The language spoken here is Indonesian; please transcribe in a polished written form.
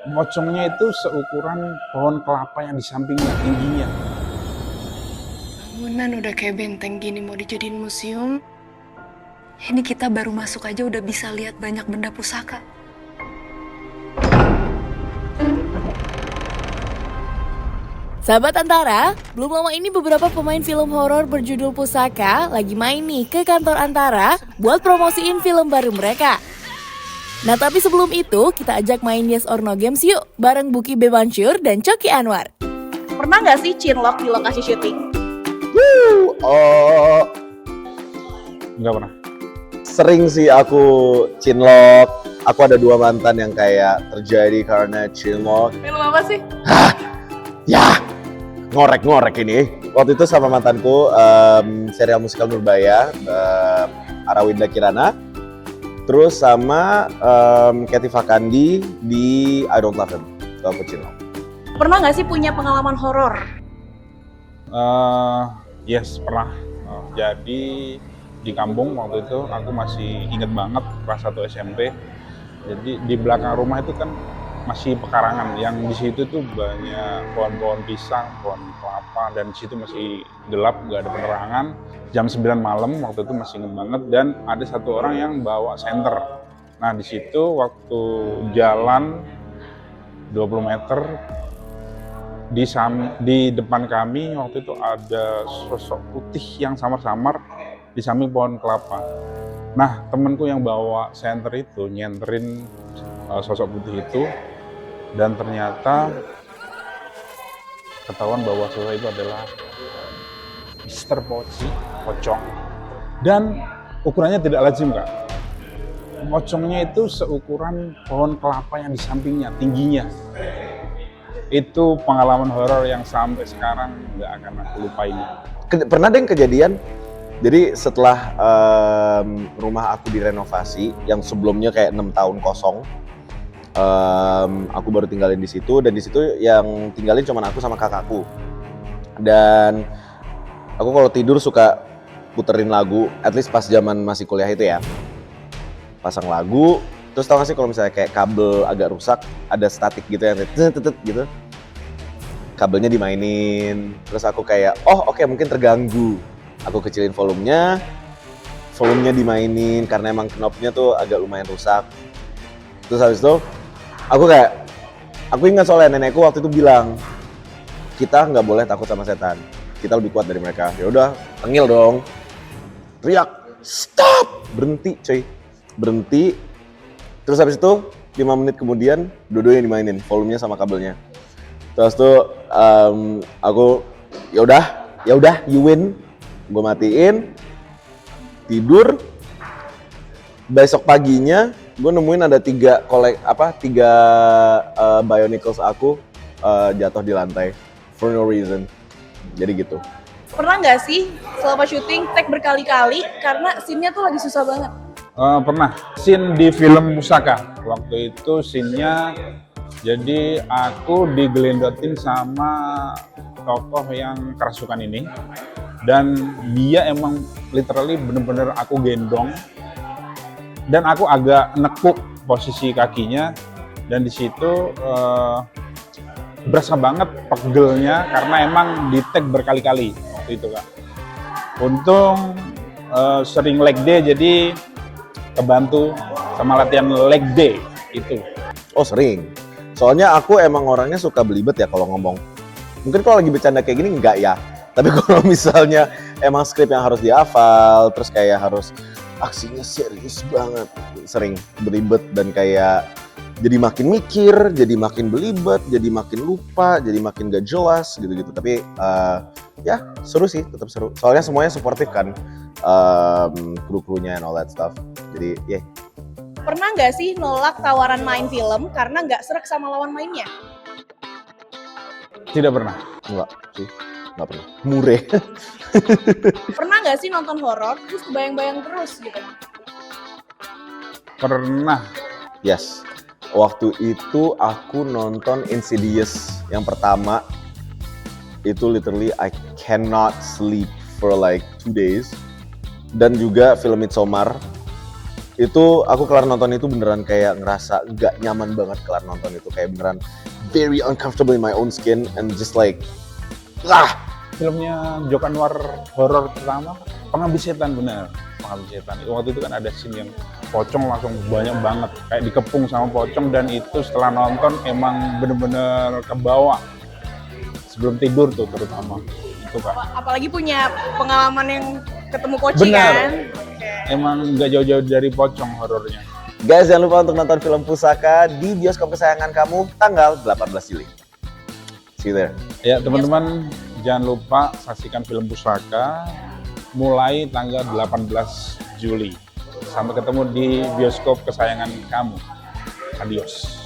Pocongnya itu seukuran pohon kelapa yang di sampingnya, tingginya. Bangunan udah kayak benteng gini mau dijadiin museum. Ini kita baru masuk aja udah bisa lihat banyak benda pusaka. Sahabat Antara, belum lama ini beberapa pemain film horor berjudul Pusaka lagi main nih ke kantor Antara buat promosiin film baru mereka. Nah tapi sebelum itu, kita ajak main Yes or No Games yuk bareng Buki Bebansur dan Coki Anwar. Pernah nggak sih cinlok di lokasi syuting? Oh, Enggak pernah. sering sih aku cinlok. Aku ada 2 mantan yang kayak terjadi karena cinlok. Film apa sih? Ya, ngorek-ngorek ini. Waktu itu sama mantanku serial musikal Nurbaya, Arawinda Kirana. Terus sama Katy Fakandi di I Don't Love Him. Itu aku cinlok. Pernah nggak sih punya pengalaman horor? Yes, pernah. Jadi di kampung waktu itu aku masih inget banget kelas 1 SMP. Jadi di belakang rumah itu kan masih pekarangan, yang di situ tuh banyak pohon-pohon pisang, pohon kelapa, dan di situ masih gelap, nggak ada penerangan. Jam 9 malam waktu itu masih inget banget, dan ada satu orang yang bawa senter. Nah di situ waktu jalan 20 meter di depan kami waktu itu ada sosok putih yang samar-samar di samping pohon kelapa. Nah temanku yang bawa senter itu nyenterin sosok putih itu, dan ternyata ketahuan bahwa sosok itu adalah Mr. Pocong. Dan ukurannya tidak lazim, Kak. Pocongnya itu seukuran pohon kelapa yang di sampingnya, tingginya. Itu pengalaman horor yang sampai sekarang nggak akan aku lupain. Pernah deh kejadian. Jadi setelah rumah aku direnovasi, yang sebelumnya kayak 6 tahun kosong, aku baru tinggalin di situ, dan di situ yang tinggalin cuma aku sama kakakku. Dan aku kalau tidur suka puterin lagu, at least pas zaman masih kuliah itu ya. Pasang lagu, terus tau gak sih kalau misalnya kayak kabel agak rusak, ada statik gitu yang tetet gitu. Kabelnya dimainin, terus aku kayak, oh oke, mungkin terganggu. Aku kecilin volumenya dimainin karena emang knobnya tuh agak lumayan rusak. Terus habis itu aku ingat soalnya nenekku waktu itu bilang, kita nggak boleh takut sama setan, kita lebih kuat dari mereka. Ya udah, tengil dong, teriak, stop, berhenti cuy, berhenti. Terus habis itu 5 menit kemudian dua-duanya dimainin, volumenya sama kabelnya. Terus tuh aku ya udah you win, gue matiin, tidur. Besok paginya gue nemuin ada 3 Bionicles aku jatuh di lantai for no reason. Jadi gitu. Pernah nggak sih selama syuting tag berkali-kali karena scene-nya tuh lagi susah banget? Pernah. Scene di film Pusaka. Waktu itu scene-nya, jadi aku digelendotin sama tokoh yang kerasukan ini. Dan dia emang literally bener-bener aku gendong. Dan aku agak nekuk posisi kakinya. Dan di situ berasa banget pegelnya karena emang di tag berkali-kali waktu itu, Kak. Untung sering leg day, jadi kebantu sama latihan leg day itu. Oh sering. Soalnya aku emang orangnya suka belibet ya kalau ngomong. Mungkin kalau lagi bercanda kayak gini enggak ya. Tapi kalau misalnya emang skrip yang harus dihafal, terus kayak harus aksinya serius banget, sering belibet dan kayak jadi makin mikir, jadi makin belibet, jadi makin lupa, jadi makin gak jelas gitu-gitu. Tapi ya seru sih, tetap seru. Soalnya semuanya suportif kan, kru-krunya and all that stuff. Jadi ya. Yeah. Pernah nggak sih nolak tawaran main film karena nggak serak sama lawan mainnya? Tidak pernah. Enggak sih, enggak pernah. Mureh. Pernah nggak sih nonton horor terus kebayang-bayang terus gitu? Pernah. Yes. Waktu itu aku nonton Insidious yang pertama. Itu literally I cannot sleep for like 2 days. Dan juga film Midsommar. Itu aku kelar nonton itu beneran kayak ngerasa gak nyaman banget kelar nonton itu, kayak beneran very uncomfortable in my own skin and just like Filmnya Joko Anwar horor pertama, Pengabdi Setan, bener. Pengabdi Setan. Waktu itu kan ada scene yang pocong langsung banyak banget, kayak dikepung sama pocong, dan itu setelah nonton emang bener-bener ke bawah. Sebelum tidur tuh terutama. Itu Kak. Apalagi punya pengalaman yang ketemu Poci Benar. kan. Emang nggak jauh-jauh dari pocong horornya. Guys, jangan lupa untuk nonton film Pusaka di bioskop kesayangan kamu tanggal 18 Juli. See you there. Ya teman-teman, jangan lupa saksikan film Pusaka mulai tanggal 18 Juli. Sampai ketemu di bioskop kesayangan kamu. Adios.